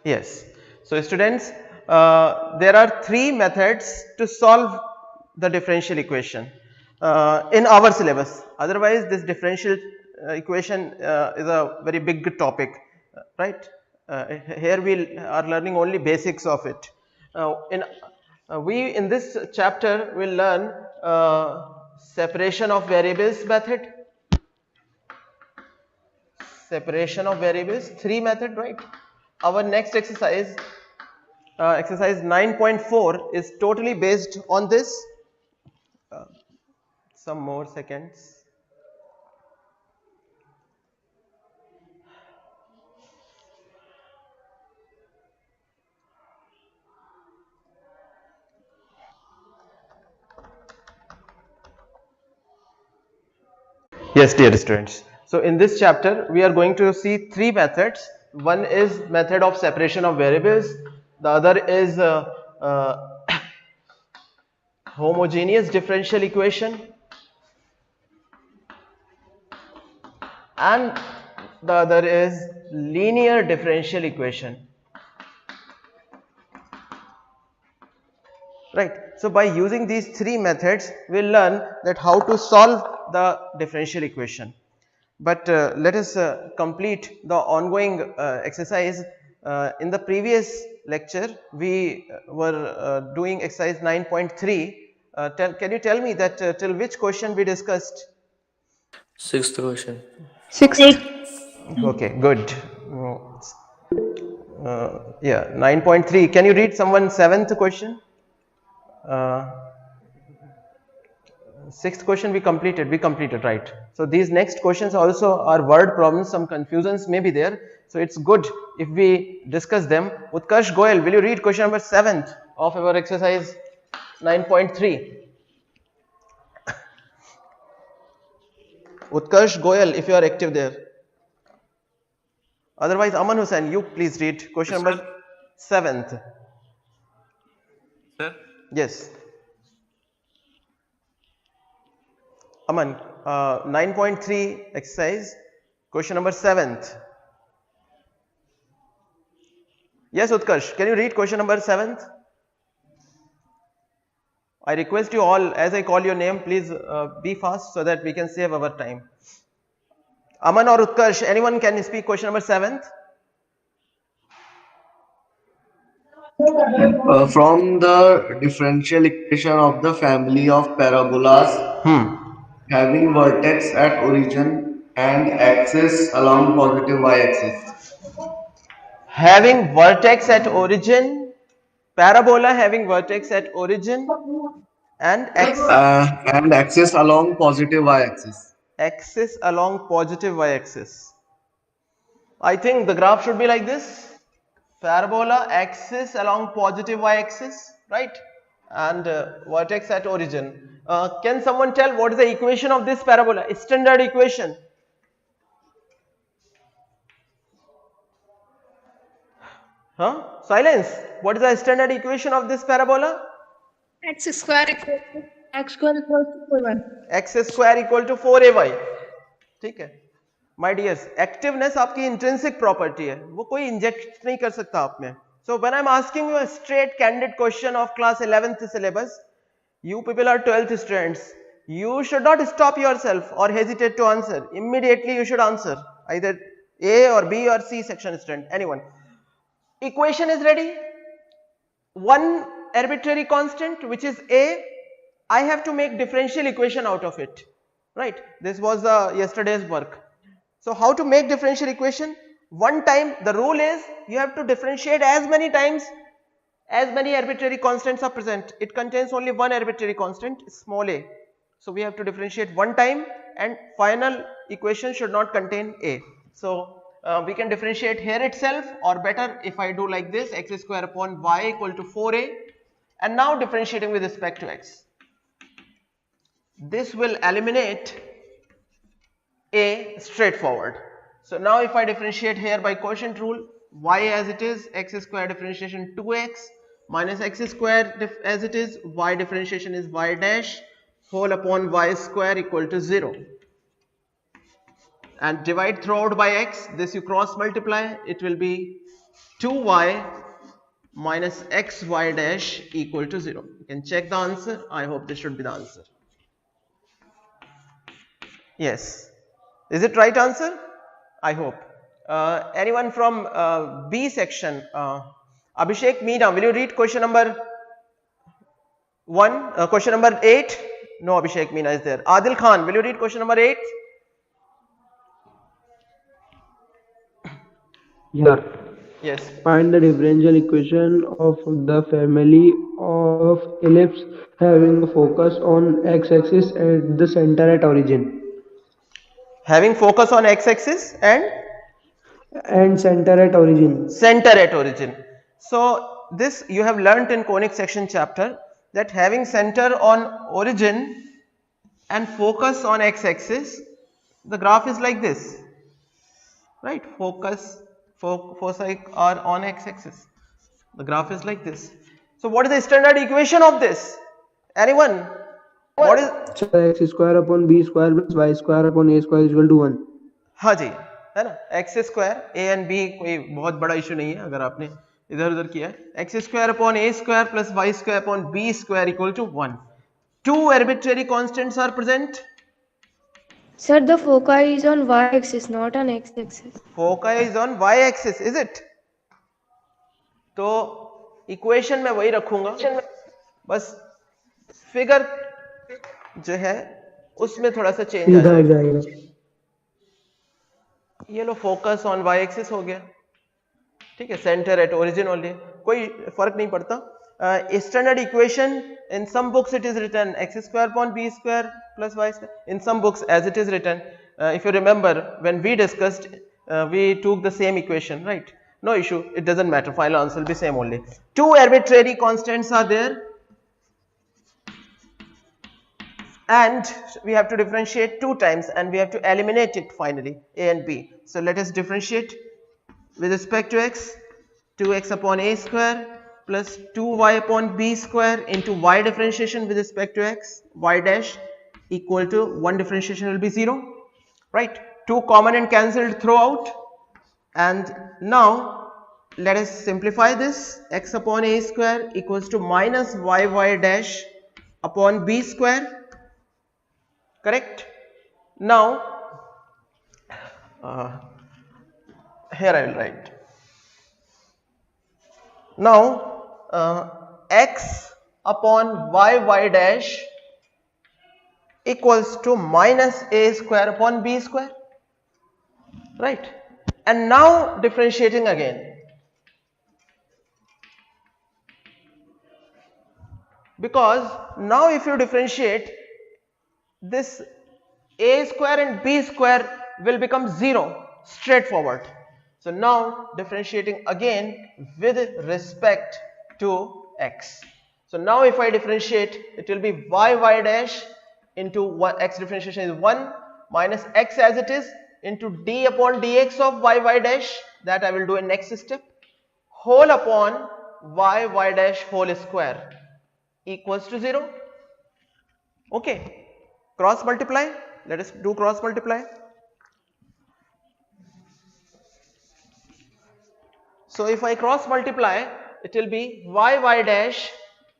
Yes. So students, there are three methods to solve the differential equation in our syllabus. Otherwise, this differential equation is a very big topic, right? Here we are learning only basics of it. We in this chapter will learn separation of variables method, separation of variables, three method, right? Our next exercise, exercise 9.4 is totally based on this. Some more seconds. Yes, dear students. So in this chapter, we are going to see three methods. One is method of separation of variables. The other is homogeneous differential equation, and the other is linear differential equation. Right. So by using these three methods, we'll learn that how to solve the differential equation. But let us complete the ongoing exercise. In the previous lecture, we were doing exercise 9.3. Can you tell me that till which question we discussed? Sixth question. Sixth. Okay, good. Yeah, 9.3. Can you read someone seventh question? Sixth question we completed, right? So these next questions also are word problems, some confusions may be there, so it's good if we discuss them. Utkarsh Goyal, will you read question number 7th of our exercise 9.3? Utkarsh Goyal, if you are active there. Otherwise, Aman Hussain, you please read question Yes, number sir. 7th. Sir. Yes, Aman, 9.3 exercise, question number 7th. Yes, Utkarsh, can you read question number 7th? I request you all, as I call your name, please be fast so that we can save our time. Aman or Utkarsh, anyone can speak question number 7th? From the differential equation of the family of parabolas having vertex at origin and axis along positive y-axis. Having vertex at origin, parabola having vertex at origin and And axis along positive y-axis. axis along positive y-axis. I think the graph should be like this. Parabola axis along positive y-axis, right? And vertex at origin. Can someone tell what is the equation of this parabola? Standard equation. Huh? Silence. What is the standard equation of this parabola? X square equals to 4y. X square equal to 4ay. ठीक है. My dears, activeness आपकी intrinsic property है. वो कोई inject नहीं कर सकता आप में. So when I'm asking you a straight candid question of class 11th syllabus, you people are 12th students. You should not stop yourself or hesitate to answer. Immediately you should answer. Either A or B or C section student. Anyone. Equation is ready. One arbitrary constant which is A. I have to make differential equation out of it. Right. This was yesterday's work. So how to make differential equation? One time, the rule is you have to differentiate as many times as many arbitrary constants are present. It contains only one arbitrary constant, small a. So we have to differentiate one time, and final equation should not contain a. So we can differentiate here itself, or better if I do like this, x square upon y equal to 4a, and now differentiating with respect to x. This will eliminate a straightforward. So now if I differentiate here by quotient rule, y as it is, x square differentiation 2x minus x square as it is, y differentiation is y dash whole upon y square equal to 0. and divide throughout by x. This you cross multiply, it will be 2y minus xy dash equal to 0. You can check the answer. I hope this should be the answer. Yes. Is it right answer? I hope. Anyone from B section? Abhishek Meena, will you read question number 1? Question number 8? No, Abhishek Meena is there. Adil Khan, will you read question number 8? Yeah. Yes. Find the differential equation of the family of ellipse having a focus on x-axis at the center at origin. Having focus on x-axis And center at origin. Center at origin. So this you have learnt in conic section chapter, that having center on origin and focus on x-axis, the graph is like this, right? Foci are on x-axis. The graph is like this. So what is the standard equation of this? Anyone? What is? x square upon b square plus y square upon a square is equal to 1. हाँ जी, है ना? x square a and b कोई बहुत बड़ा issue नहीं है अगर आपने इधर उधर किया है. x square upon a square plus y square upon b square equal to 1. Two arbitrary constants are present. Sir, the foci is on y-axis, not on x-axis. Foci is on y-axis, is it? तो equation में वही रखूंगा, बस figure जो है उसमें थोड़ा सा चेंज आ जाएगा. ये लो फोकस ऑन वाई एक्सिस हो गया, ठीक है. सेंटर एट ओरिजिन ओनली, कोई फर्क नहीं पड़ता. Standard equation in some books it is written x square upon b square plus y square. In some books as it is written, if you remember when we discussed we took the same equation, right? No issue, it doesn't matter, final answer will be same only. Two arbitrary constants are there and we have to differentiate two times and we have to eliminate it finally, a and b. So let us differentiate with respect to x. 2x upon a square plus 2y upon b square into y differentiation with respect to x, y dash equal to 1 differentiation will be 0, right? 2 common and cancelled throughout, and now let us simplify this. X upon a square equals to minus y dash upon b square, correct? Now here I will write. Now x upon y dash equals to minus a square upon b square, right? And now differentiating again, because now if you differentiate, this a square and b square will become 0 straightforward. So now differentiating again with respect to x. So now if I differentiate, it will be y dash into what x differentiation is 1 minus x as it is into d upon dx of y dash, that I will do in next step, whole upon y dash whole square equals to 0. Okay, cross multiply. Let us do cross multiply. So if I cross multiply, it will be y dash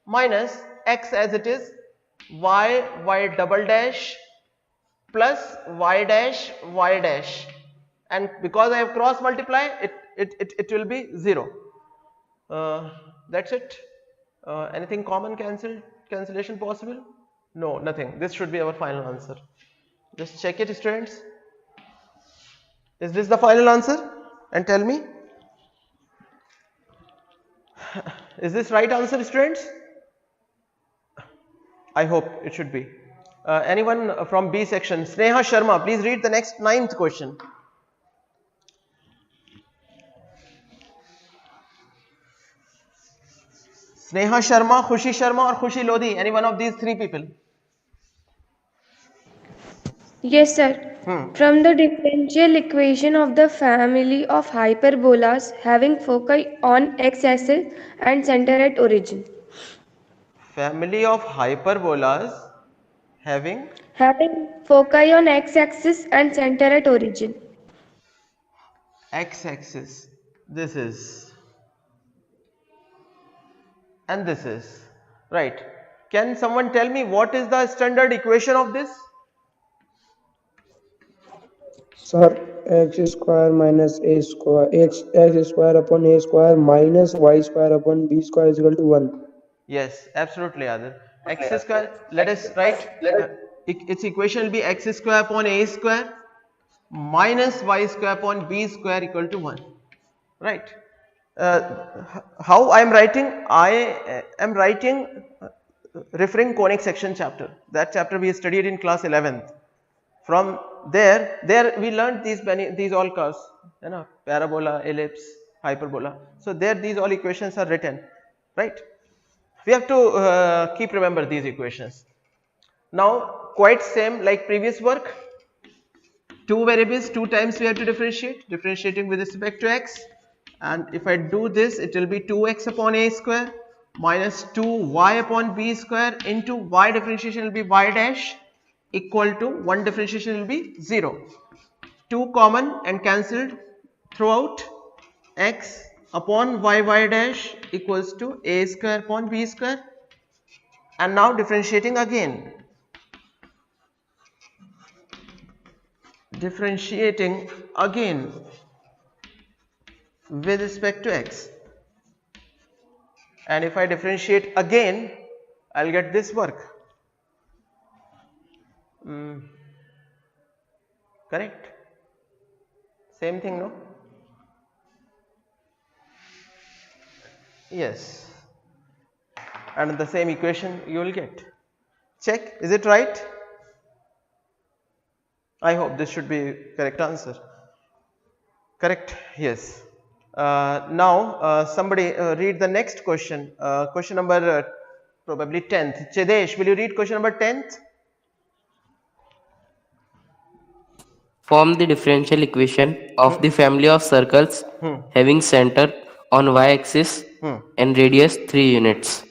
minus x as it is, y double dash plus y dash, and because I have cross multiply, it will be 0. That's it. Anything common cancellation possible? No, nothing. This should be our final answer. Just check it, students. Is this the final answer? And tell me, is this right answer, students? I hope it should be. Anyone from B section? Sneha Sharma, please read the next 9th question. Sneha Sharma, Khushi Sharma or Khushi Lodi, any one of these three people? Yes, sir. From the differential equation of the family of hyperbolas having foci on x-axis and center at origin. Family of hyperbolas having foci on x-axis and center at origin. x-axis, this is, and this is, right. Can someone tell me what is the standard equation of this? Sir, x square minus a square x square upon a square minus y square upon b square is equal to 1. Yes, absolutely, Adil. X square, let us write, its equation will be x square upon a square minus y square upon b square equal to 1, right. How I am writing? I am writing referring conic section chapter. That chapter we studied in class 11th. From there we learned these all curves, you know, parabola, ellipse, hyperbola. So there these all equations are written, right. We have to keep remember these equations. Now quite same like previous work. Two variables, two times we have to differentiating with respect to x, and if I do this, it will be 2x upon a square minus 2y upon b square into y differentiation will be y dash equal to 1 differentiation will be 0. 2 common and cancelled throughout, x upon y dash equals to a square upon b square, and now differentiating again. With respect to x, and if I differentiate again, I'll get this work. Correct? Same thing, no? Yes. And the same equation you will get. Check, is it right? I hope this should be correct answer. Correct? Yes. Now somebody read the next question. Question number probably 10th. Chedesh, will you read question number 10th? Form the differential equation of the family of circles having center on y-axis and radius 3 units.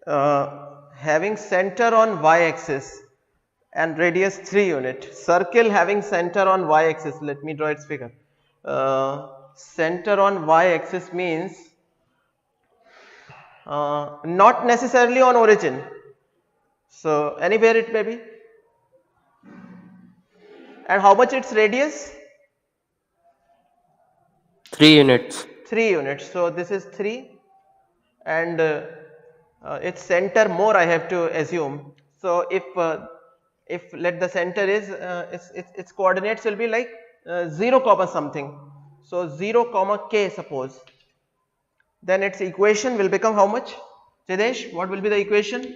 Having center on y-axis and radius 3 unit. Circle having center on y-axis. Let me draw its figure. Center on y-axis means not necessarily on origin. So anywhere it may be. And how much its radius? 3 units. 3 units. So this is 3, and its center more I have to assume. So if let the center is its coordinates will be like 0 comma something. So 0 comma k suppose. Then its equation will become how much? Jidesh, what will be the equation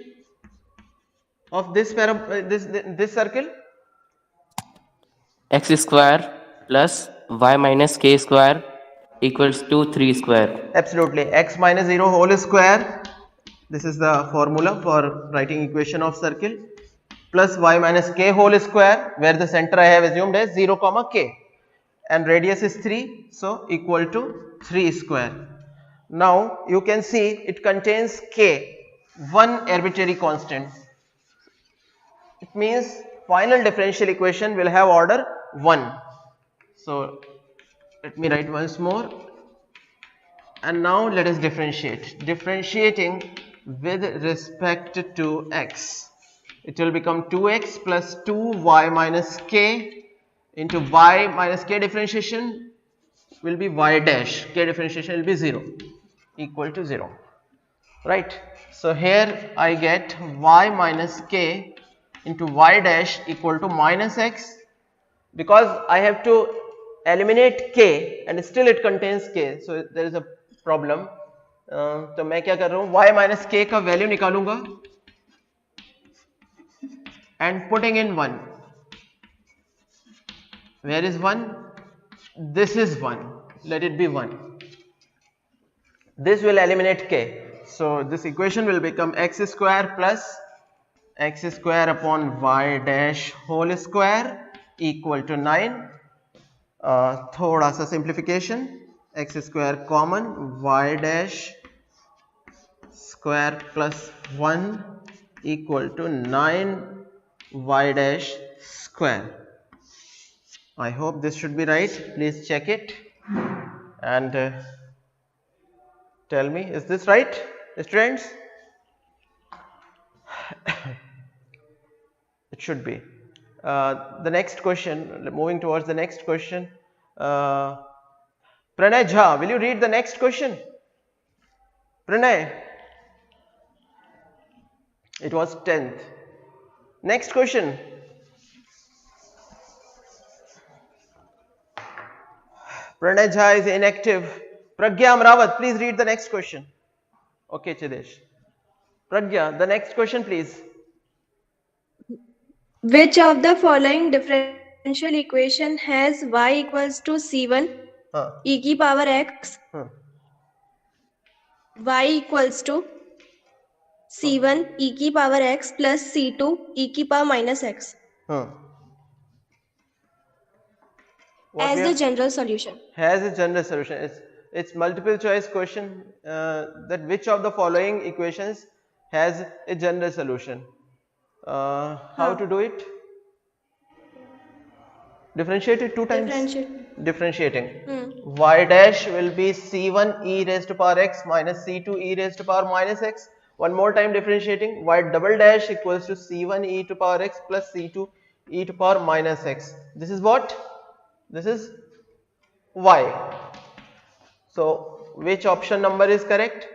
of this this circle? X square plus y minus k square equals to 3 square. Absolutely, x minus 0 whole square. This is the formula for writing equation of circle, plus y minus k whole square, where the center I have assumed as 0 comma k, and radius is 3, so equal to 3 square. Now you can see it contains k, one arbitrary constant. It means final differential equation will have order 1. So let me write once more, and now let us differentiate. Differentiating with respect to x, it will become 2x plus 2y minus k into y minus k differentiation will be y dash, k differentiation will be 0, equal to 0, right. So here I get y minus k into y dash equal to minus x, because I have to eliminate k and still it contains k, so there is a problem. तो मैं क्या कर रहा हूँ, y minus k का value निकालूंगा and putting in 1. Where is 1? This is 1. Let it be 1. This will eliminate k. So this equation will become x square plus x square upon y dash whole square equal to 9. थोड़ा सा simplification. X square common, y dash square plus 1 equal to 9y dash square. I hope this should be right. Please check it and tell me, is this right, students? It should be. The next question, moving towards the next question. Pranay Jha, will you read the next question? Pranay. It was 10th. Next question. Pranay Jha is inactive. Pragya Amrawat, please read the next question. Okay, Chidesh. Pragya, the next question, please. Which of the following differential equation has y equals to c1 e की power x, y equals to c1 e की power x plus c2 e की power minus x as the general solution? Has a general solution. It's multiple choice question that which of the following equations has a general solution. How to do it? Differentiate it 2 times. Differentiating. Y dash will be c1 e raised to power x minus c2 e raised to power minus x. One more time differentiating. Y double dash equals to c1 e to power x plus c2 e to power minus x. This is what? This is y. So which option number is correct?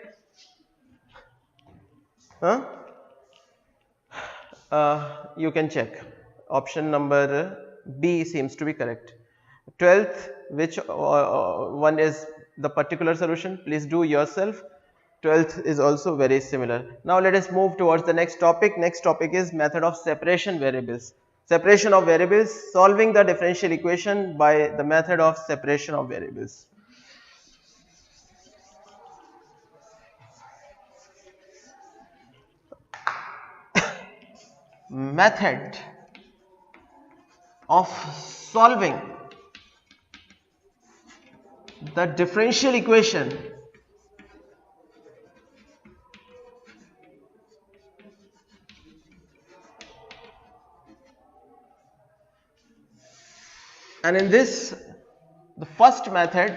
You can check. Option number B seems to be correct. 12th, which one is the particular solution? Please do yourself. 12th is also very similar. Now let us move towards the next topic. Next topic is method of separation variables. Separation of variables, solving the differential equation by the method of separation of variables. Method of solving the differential equation and in this the first method,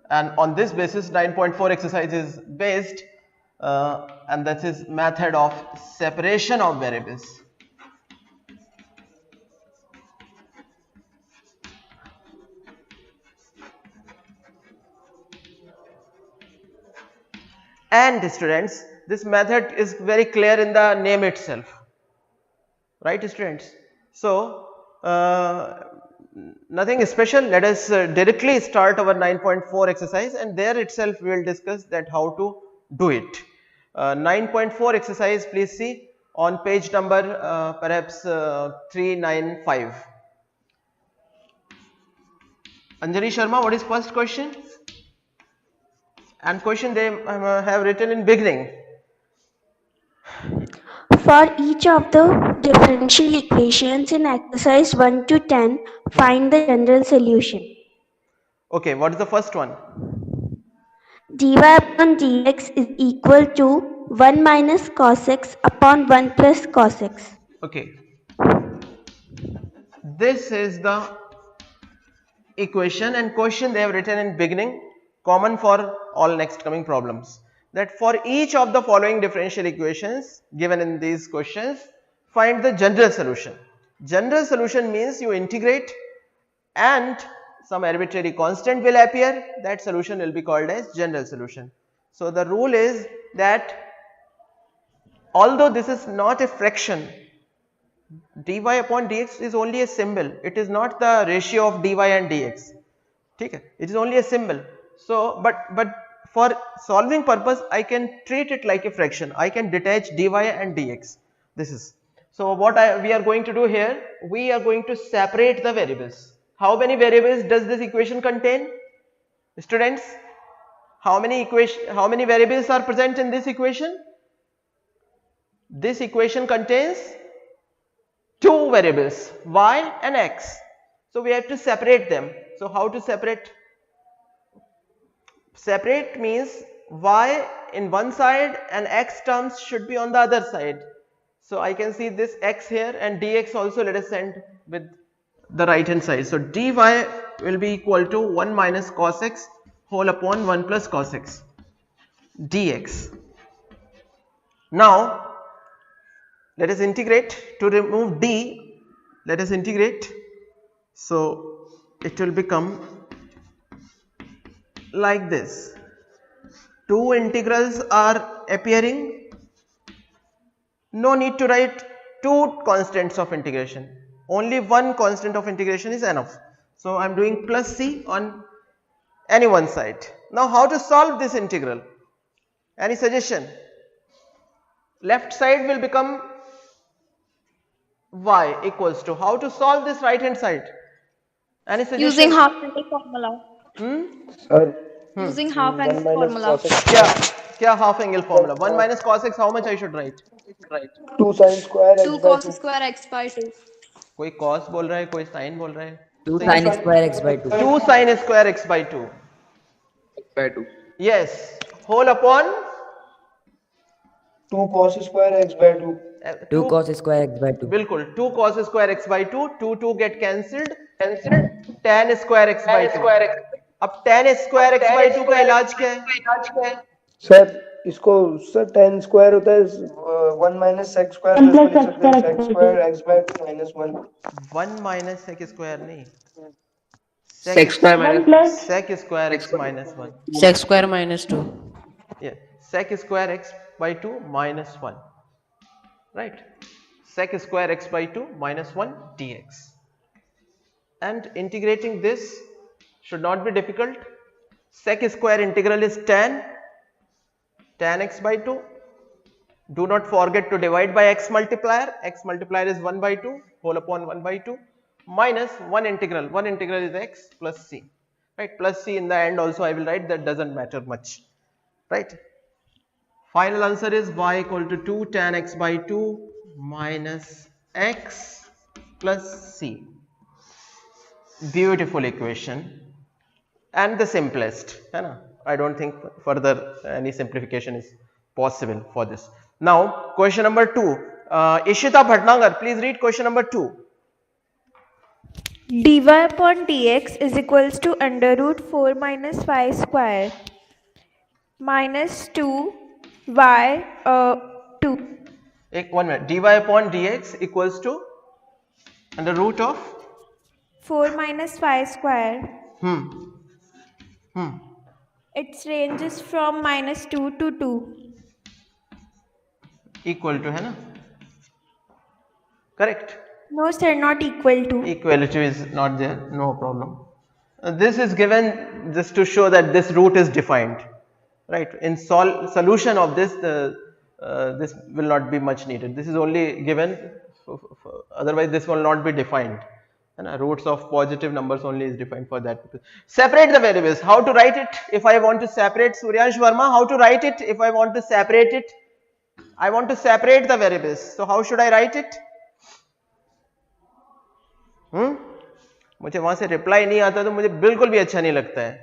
and on this basis 9.4 exercise is based, and that is method of separation of variables. And students, this method is very clear in the name itself, right students? So nothing special. Let us directly start our 9.4 exercise, and there itself we will discuss that how to do it. 9.4 exercise, please see on page number perhaps 395. Anjali Sharma, what is first question? And question they have written in beginning. For each of the differential equations in exercise 1 to 10, find the general solution. Okay, what is the first one? dy upon dx is equal to 1 minus cos x upon 1 plus cos x. Okay. This is the equation, and question they have written in beginning, common for all next coming problems, that for each of the following differential equations given in these questions, find the general solution. General solution means you integrate and some arbitrary constant will appear, that solution will be called as general solution. So the rule is that although this is not a fraction, dy upon dx is only a symbol, it is not the ratio of dy and dx. Okay? It is only a symbol. So but for solving purpose I can treat it like a fraction, I can detach dy and dx. This is. So what we are going to do here, we are going to separate the variables. How many variables does this equation contain? Students, how many variables are present in this equation? This equation contains two variables, y and x. So we have to separate them. So how to separate? Separate means y in one side and x terms should be on the other side. So I can see this x here, and dx also let us send with the right hand side. So dy will be equal to 1 minus cos x whole upon 1 plus cos x dx. Now let us integrate to remove d. Let us integrate. So it will become like this. Two integrals are appearing. No need to write two constants of integration. Only one constant of integration is enough. So I am doing plus c on any one side. Now how to solve this integral? Any suggestion? Left side will become y equals to, how to solve this right hand side? Any suggestion? Using half angle formula. Sir, Using half 1 angle minus formula. cos x Kya half angle formula? 1 minus cos x, how much I should write? 2 sin square x 2 by cos 2. square x by 2. कोई cos बोल रहा है, कोई sin बोल रहा है. 2 sin square x by 2. 2 sin square x by 2. by 2. Yes. Whole upon 2 cos square x by 2. 2 cos square x by 2. बिल्कुल 2 cos square x by 2. 2 get cancelled. tan square x by 2. अब tan square x by 2 का इलाज क्या है? Sir इसको sir tan square होता है 1 minus x square plus x square x by 2 minus 1. 1 minus sec square नहीं. Sec square minus Sec square x minus 1. Sec square minus 2. Yeah. Sec square x by 2 minus 1. Right. Sec square x by 2 minus 1 dx. And integrating this should not be difficult. Sec square integral is tan x by 2. Do not forget to divide by x multiplier. X multiplier is 1 by 2 whole upon 1 by 2 minus 1 integral. 1 integral is x plus c. Right, plus c in the end also I will write, that doesn't matter much. Right. Final answer is y equal to 2 tan x by 2 minus x plus c. Beautiful equation and the simplest. I don't think further any simplification is possible for this. Now question number 2. Ishita Bhatnagar, please read question number 2. dy upon dx is equals to under root 4 minus y square minus 2 y 2. 1 minute. dy upon dx equals to under root of 4 minus y square. Its range is from minus 2 to 2. equal to, है ना? Correct. No sir, not equal to. Equality is not there, no problem. This is given just to show that this root is defined, right? In solution of this, this will not be much needed. This is only given, otherwise this will not be defined. And roots of positive numbers only is defined for that. Separate the variables. How to write it? If I want to separate, Suryansh Verma, how to write it? If I want to separate it, I want to separate the variables. So how should I write it? मुझे वहां से reply नहीं आता तो मुझे बिल्कुल भी अच्छा नहीं लगता है.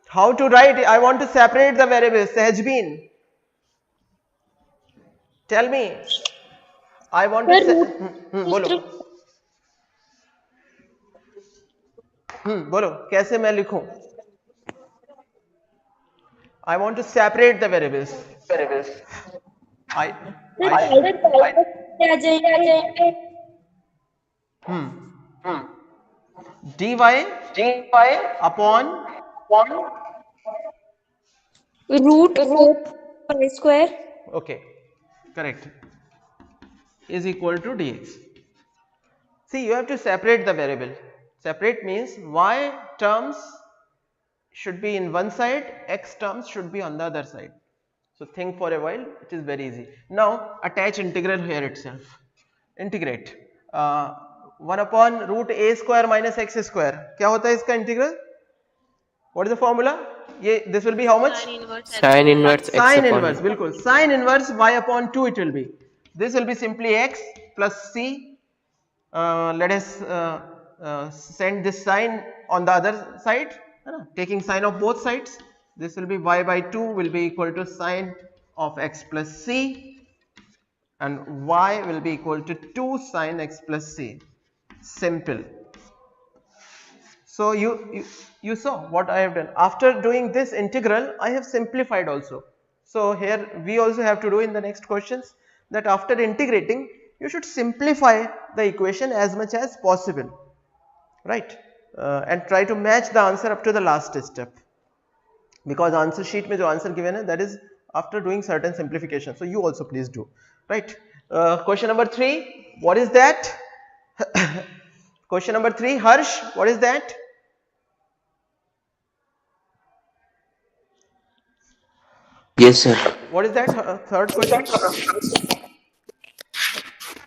How to write? I want to separate the variables. Sehajbeen, tell me. I want to बोलो. बोलो कैसे मैं लिखूं? I want to separate the variables. dy upon Root 4 y square. okay, correct, is equal to dx. See, you have to separate the variable. Separate means y terms should be in one side, x terms should be on the other side. So think for a while, it is very easy. Now attach integral here itself. Integrate 1 upon root a square minus x square. क्या होता है इसका integral? What is the formula? This will be how much? Sin inverse x Sin upon inverse, बिल्कुल. Sin inverse y upon 2 it will be. This will be simply x plus c. Let us send this sign on the other side, taking sign of both sides. This will be y by 2 will be equal to sin of x plus c and y will be equal to 2 sine x plus c. Simple. So you saw what I have done. After doing this integral, I have simplified also. So here we also have to do in the next questions that after integrating, you should simplify the equation as much as possible, right? And try to match the answer up to the last step. Because answer sheet में जो answer given है, that is after doing certain simplification. So you also please do, right? Question number 3. What is that? Question number 3. Harsh, what is that? Yes, sir. What is that? Third question.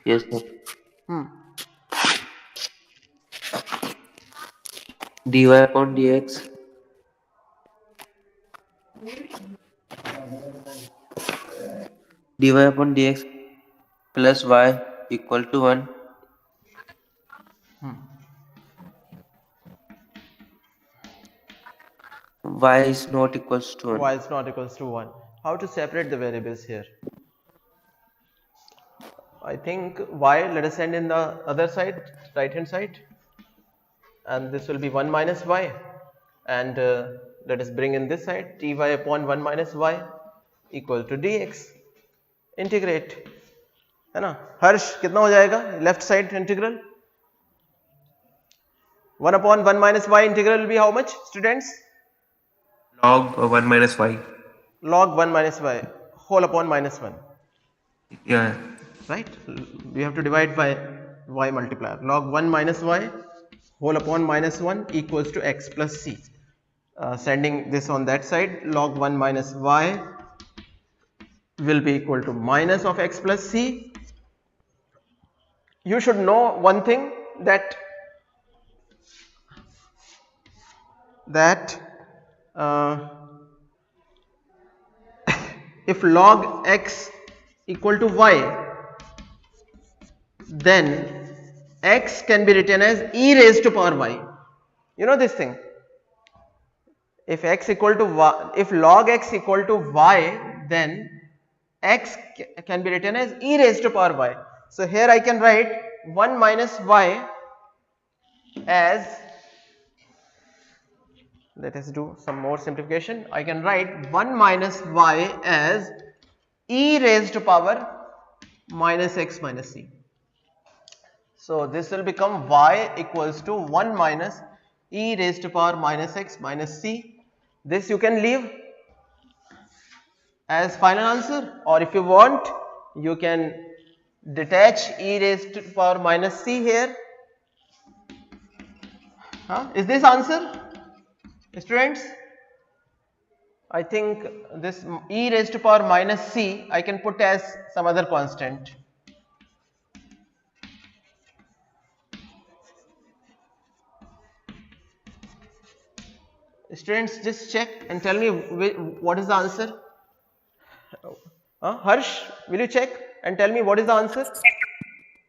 Yes, sir. dy upon dx dy upon dx plus y equal to 1. Y is not equals to 1. Y is not equals to 1. How to separate the variables here? I think y, let us send in the other side, right hand side, and this will be 1 minus y, and let us bring in this side, ty upon 1 minus y equal to dx. Integrate, है ना? हर्ष कितना हो जाएगा? Left side integral 1 upon 1 minus y integral will be how much, students? Log 1 minus y. Log 1 minus y whole upon minus 1. Yeah. Right? We have to divide by y multiplier. Log 1 minus y whole upon minus 1 equals to x plus c. Sending this on that side, log 1 minus y will be equal to minus of x plus c. You should know one thing, that if log x equal to y, then x can be written as e raised to power y. You know this thing. If x equal to y, if log x equal to y, then x can be written as e raised to power y. So here I can write 1 minus y as, let us do some more simplification. I can write 1 minus y as e raised to power minus x minus c. So this will become y equals to 1 minus e raised to power minus x minus c. This you can leave as final answer, or if you want, you can detach e raised to power minus c here. Is this answer, students? I think this e raised to power minus c I can put as some other constant. Students, just check and tell me what is the answer. Harsh, will you check and tell me what is the answer?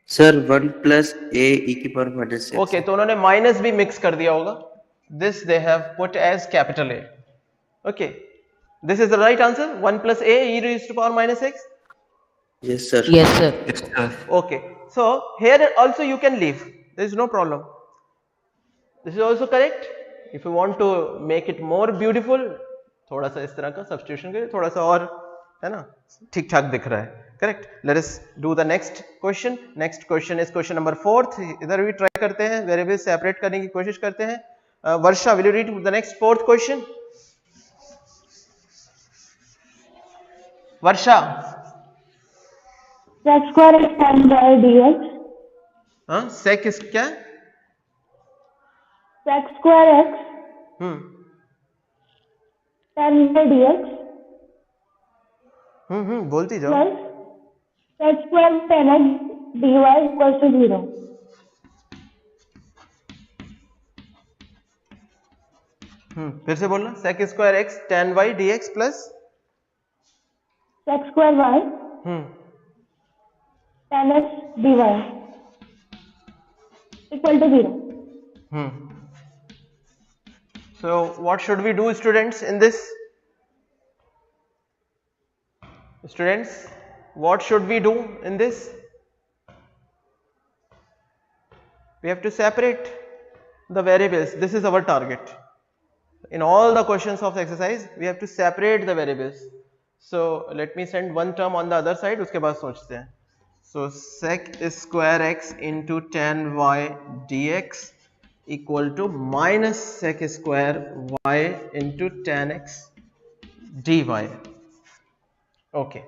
Sir, 1 plus a e की power minus x. Okay, तो उन्होंने minus भी mix कर दिया होगा. This they have put as capital A. Okay, this is the right answer. 1 plus a e raised to power minus x. Yes, sir. Yes, sir. Yes, sir. Okay, so here also you can leave. There is no problem. This is also correct. If you want to make it more beautiful, थोड़ा सा इस तरह का substitution करिए, थोड़ा सा और है ना ठीक ठाक दिख रहा है. Correct. Let us do the next question. Next question is question number 4th. इधर भी try करते हैं, variables separate करने की कोशिश करते हैं. Varsha, will you read the next 4th question? Varsha. Sec square x tan by dx. Sec is क्या? Sec square x tan by dx. बोलती जाओ. Plus sec square tan x dy equals to 0. फिर से बोलना. sec square x tan y dx plus Sec square y tan x dy equal to 0. So what should we do, students, in this? Students, what should we do in this? We have to separate the variables. This is our target. In all the questions of exercise, we have to separate the variables. So let me send one term on the other side. उसके बाद सोचते हैं. So sec square x into tan y dx equal to minus sec square y into tan x dy. Okay.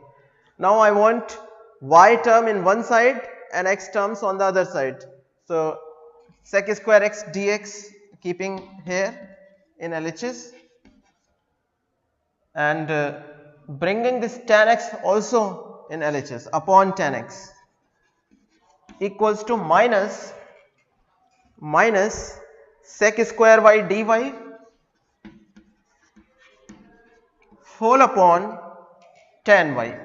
Now I want y term in one side and x terms on the other side. So sec square x dx keeping here in LHS and bringing this tan x also in LHS upon tan x equals to minus sec square y dy whole upon tan y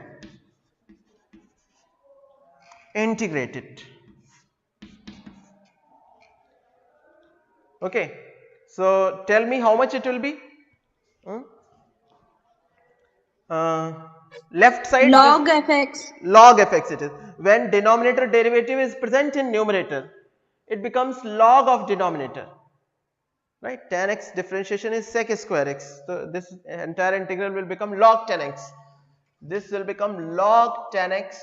integrated. Okay, so tell me how much it will be. Left side Log fx. Log fx it is. When denominator derivative is present in numerator, it becomes log of denominator. Right? Tan x differentiation is sec square x. So this entire integral will become log tan x. This will become log tan x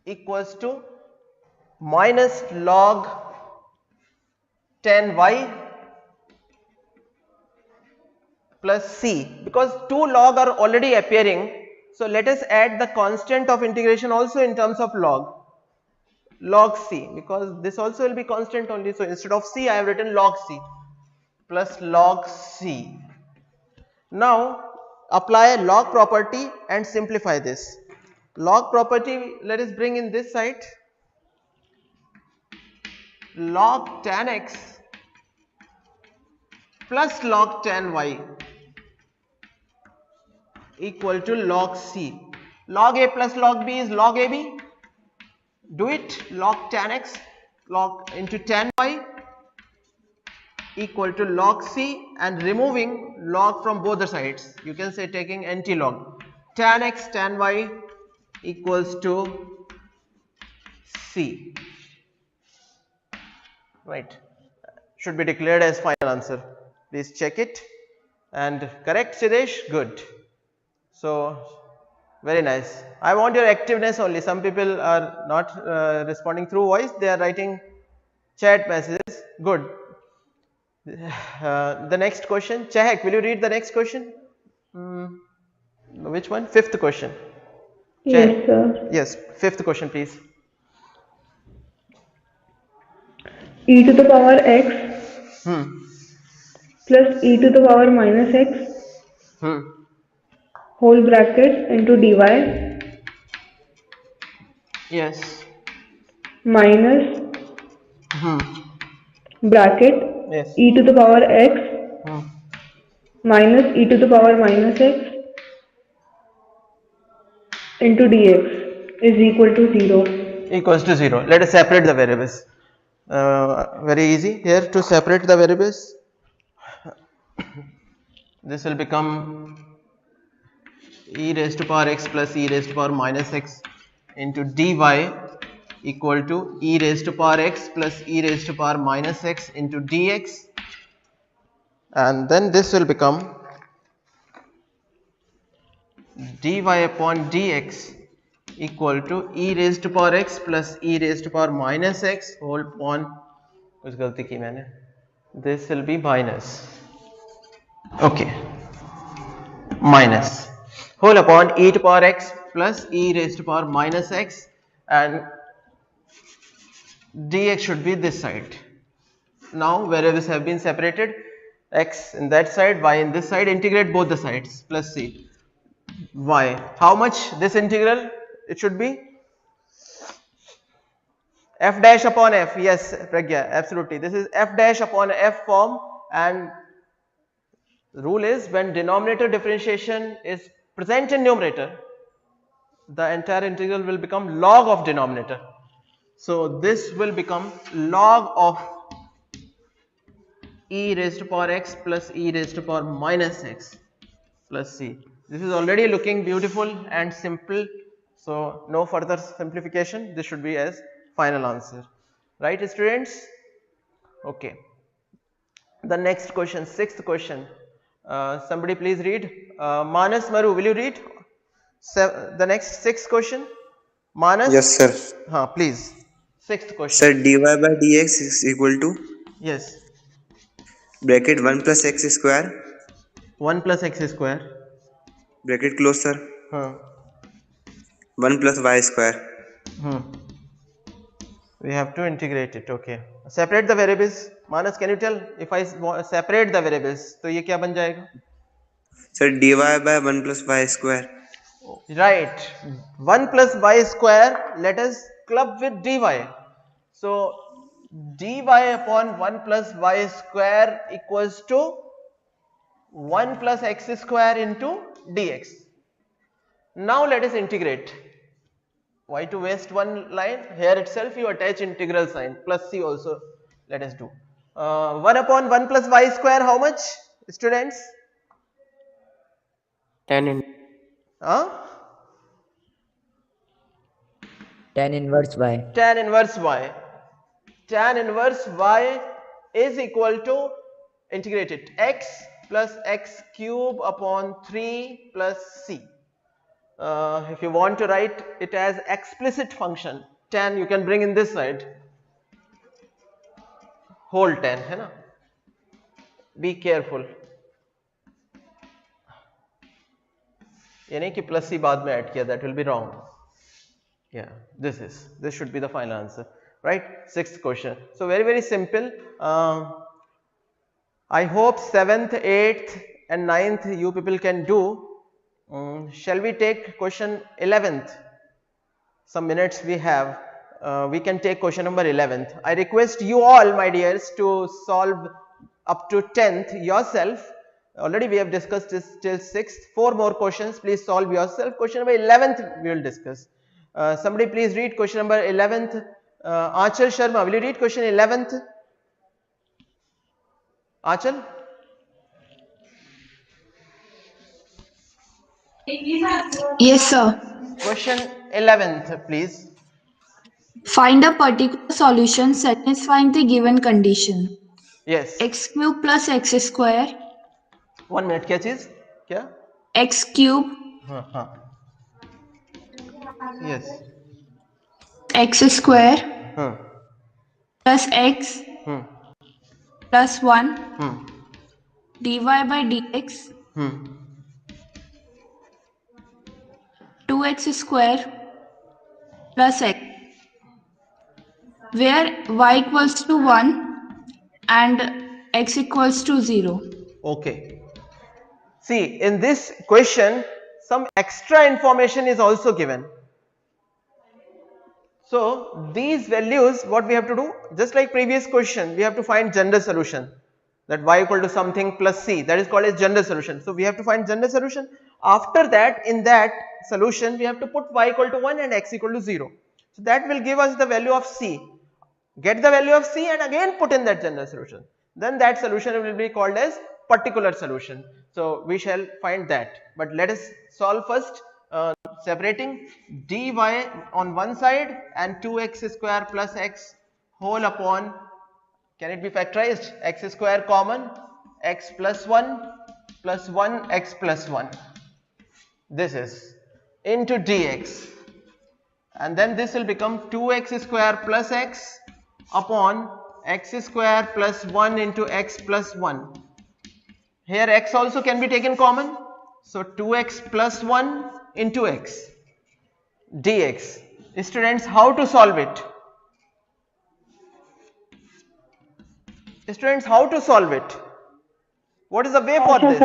equals to minus log tan y plus c, because two log are already appearing. So let us add the constant of integration also in terms of log c, because this also will be constant only. So instead of c I have written log c plus log c. Now apply log property and simplify this. Log property, let us bring in this side. Log tan x plus log tan y equal to log c. Log a plus log b is log ab. Do it. Log tan x log into tan y equal to log c, and removing log from both the sides, you can say taking anti-log. Tan x tan y equals to c. Right, should be declared as final answer. Please check it and correct, Sidesh. Good. So very nice. I want your activeness only. Some people are not responding through voice, they are writing chat messages. Good. The next question, Chahak, will you read the next question? Which one? Fifth question. Yes, sir. Yes, fifth question, please. E to the power x plus e to the power minus x whole bracket into dy Yes. minus bracket Yes. e to the power x minus e to the power minus x into dx is equal to 0. Equals to 0. Let us separate the variables. Very easy here to separate the variables. This will become e raised to power x plus e raised to power minus x into dy equal to e raised to power x plus e raised to power minus x into dx, and then this will become dy upon dx equal to e raised to power x plus e raised to power minus x whole upon, कुछ गलती की मैंने, this will be minus, okay, minus whole upon e to power x plus e raised to power minus x, and dx should be this side. Now variables have been separated, x in that side, y in this side, integrate both the sides plus c. Y, how much this integral? It should be f dash upon f. Yes, Pragya, absolutely. This is f dash upon f form, and the rule is when denominator differentiation is present in numerator, the entire integral will become log of denominator. So this will become log of e raised to power x plus e raised to power minus x plus c. This is already looking beautiful and simple, so no further simplification. This should be as final answer, right students? Okay, the next question, sixth question. Somebody please read. Manas, Maru, will you read the next sixth question? Manas? Yes, sir. Please. Sixth question. Sir, dy by dx is equal to Yes. bracket 1 plus x square 1 plus x square. bracket close, sir. Huh. 1 plus y square. We have to integrate it. Okay. Separate the variables. Manas, can you tell if I separate the variables, तो ये क्या बन जाएगा? Sir, dy by 1 plus y square. Right. 1 plus y square. Let us club with dy. So dy upon 1 plus y square equals to 1 plus x square into dx. Now let us integrate. Why to waste one line? Here itself you attach integral sign plus c also. Let us do. 1 upon 1 plus y square, how much, students? Tan in Tan inverse y. Tan inverse y. Tan inverse y is equal to, integrated, x plus x cube upon 3 plus c. If you want to write it as explicit function, tan you can bring in this side, whole tan, है ना? Be careful. ये नहीं कि plus c बाद में add किया, that will be wrong. Yeah, this should be the final answer, right? Sixth question. So very simple. I hope 7th, 8th and 9th you people can do. Shall we take question 11th? Some minutes we have. We can take question number 11th. I request you all, my dears, to solve up to 10th yourself. Already we have discussed this till 6th. 4 more questions. Please solve yourself. Question number 11th we will discuss. Somebody please read question number 11th. Achal Sharma, will you read question 11th? Achal? Yes, sir. Question 11th, please. Find a particular solution satisfying the given condition. Yes. X cube plus x square. 1 minute, क्या चीज? क्या? X cube. Yes. X square. Plus x. Plus 1. dy by dx. 2x square plus x, where y equals to 1 and x equals to 0. Okay. See, in this question, some extra information is also given. So, these values, what we have to do, just like previous question, we have to find general solution. That y equal to something plus c, that is called as general solution. So, we have to find general solution. After that, in that solution, we have to put y equal to 1 and x equal to 0. So, that will give us the value of c. Get the value of c and again put in that general solution. Then that solution will be called as particular solution. So, we shall find that. But let us solve first, separating dy on one side and 2x square plus x whole upon, can it be factorized? X square common, x plus 1 plus 1 x plus 1. This is into dx, and then this will become 2x square plus x upon x square plus 1 into x plus 1. Here x also can be taken common, so 2x plus 1 into x dx. Students, how to solve it? Students, how to solve it? What is the way for this?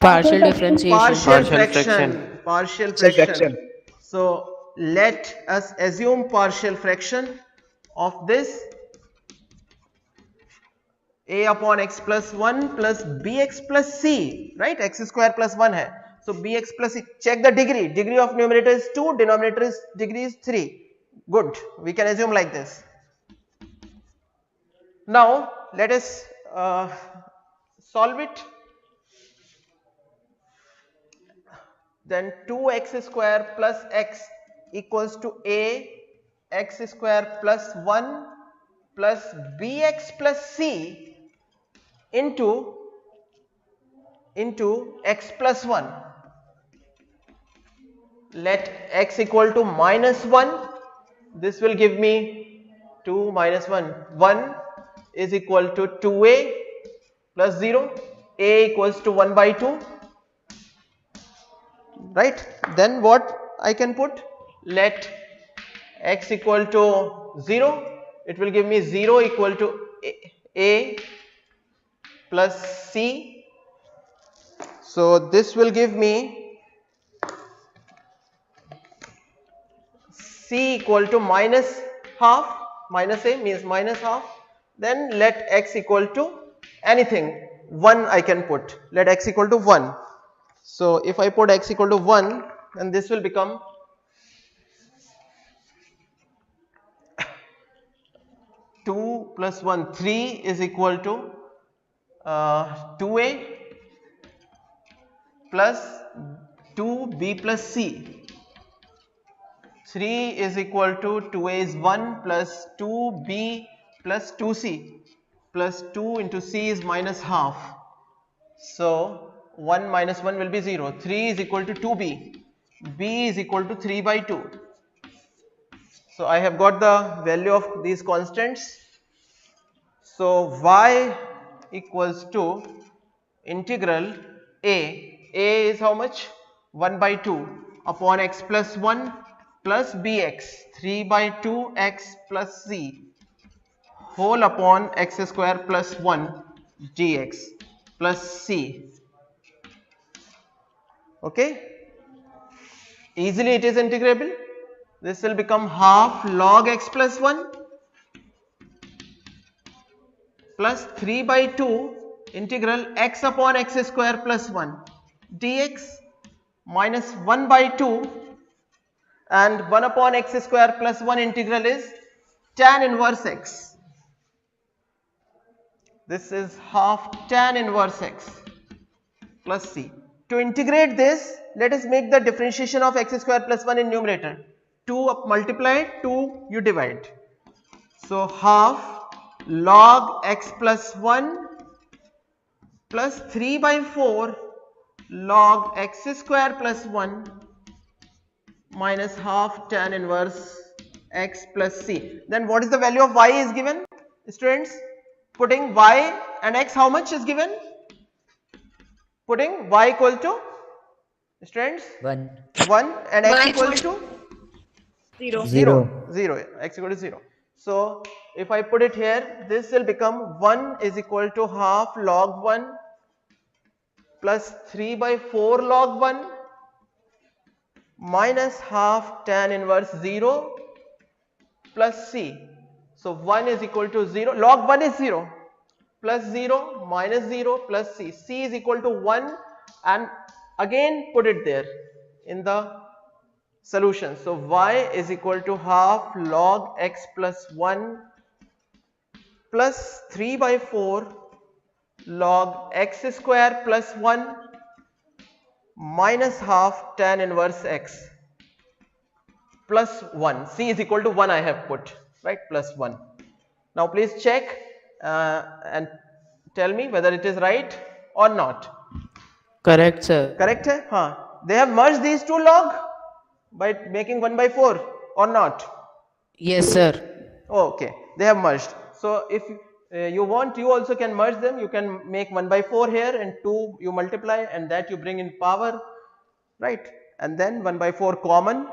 Partial differentiation. Partial fraction. So let us assume partial fraction of this a upon x plus 1 plus bx plus c, right? X square plus 1 hai. So bx plus c. Check the degree. Degree of numerator is 2, denominator is degree is 3. Good. We can assume like this. Now let us solve it. then 2x square plus x equals to a x square plus 1 plus bx plus c into x plus 1. Let x equal to minus 1. This will give me 2 minus 1. 1 is equal to 2a plus 0. A equals to 1 by 2. Right? Then what I can put? Let x equal to 0. It will give me 0 equal to a plus c. So this will give me c equal to minus half. Minus a means minus half. Then let x equal to anything. 1 I can put. Let x equal to 1. So if I put x equal to 1, then this will become 2 plus 1, 3 is equal to 2a plus 2b plus c. 3 is equal to 2a is 1 plus 2b plus 2c plus 2 into c is minus half. So 1 minus 1 will be 0. 3 is equal to 2b. b is equal to 3 by 2. So I have got the value of these constants. So y equals to integral a is how much? 1 by 2 upon x plus 1 plus bx 3 by 2 x plus c whole upon x square plus 1 dx plus c. Okay, easily it is integrable. This will become half log x plus 1 plus 3 by 2 integral x upon x square plus 1 dx minus 1 by 2 and 1 upon x square plus 1 integral is tan inverse x. This is half tan inverse x plus c. To integrate this, let us make the differentiation of x square plus 1 in numerator. 2 multiply, 2 you divide. So half log x plus 1 plus 3 by 4 log x square plus 1 minus half tan inverse x plus c. Then what is the value of y is given? Students, putting y and x, how much is given? Putting y equal to, students, 1. 1 and x equal to 0. 0, x equal to 0. So if I put it here, this will become 1 is equal to half log 1 plus 3 by 4 log 1 minus half tan inverse 0 plus c. So 1 is equal to 0, log 1 is 0 plus 0 minus 0 plus c. C is equal to 1 and again put it there in the solution. So y is equal to half log x plus 1 plus 3 by 4 log x square plus 1 minus half tan inverse x plus 1. C is equal to 1 I have put, right, plus 1. Now please check and tell me whether it is right or not. Correct, sir. Correct hai? Haan. They have merged these two log by making 1 by 4 or not? Yes, sir. Oh, okay, they have merged. So if you want, you also can merge them. You can make 1 by 4 here and 2 you multiply and that you bring in power, right? And then 1 by 4 common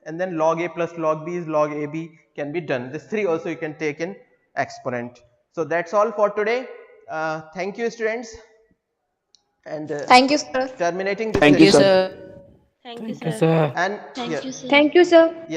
and then log a plus log b is log ab can be done. This 3 also you can take in exponent. So that's all for today. Thank you, students. And Thank you, sir. terminating this Thank you, session. sir. Thank you, Yes, sir. sir. And Thank yeah, you, sir. Thank you, sir. yes.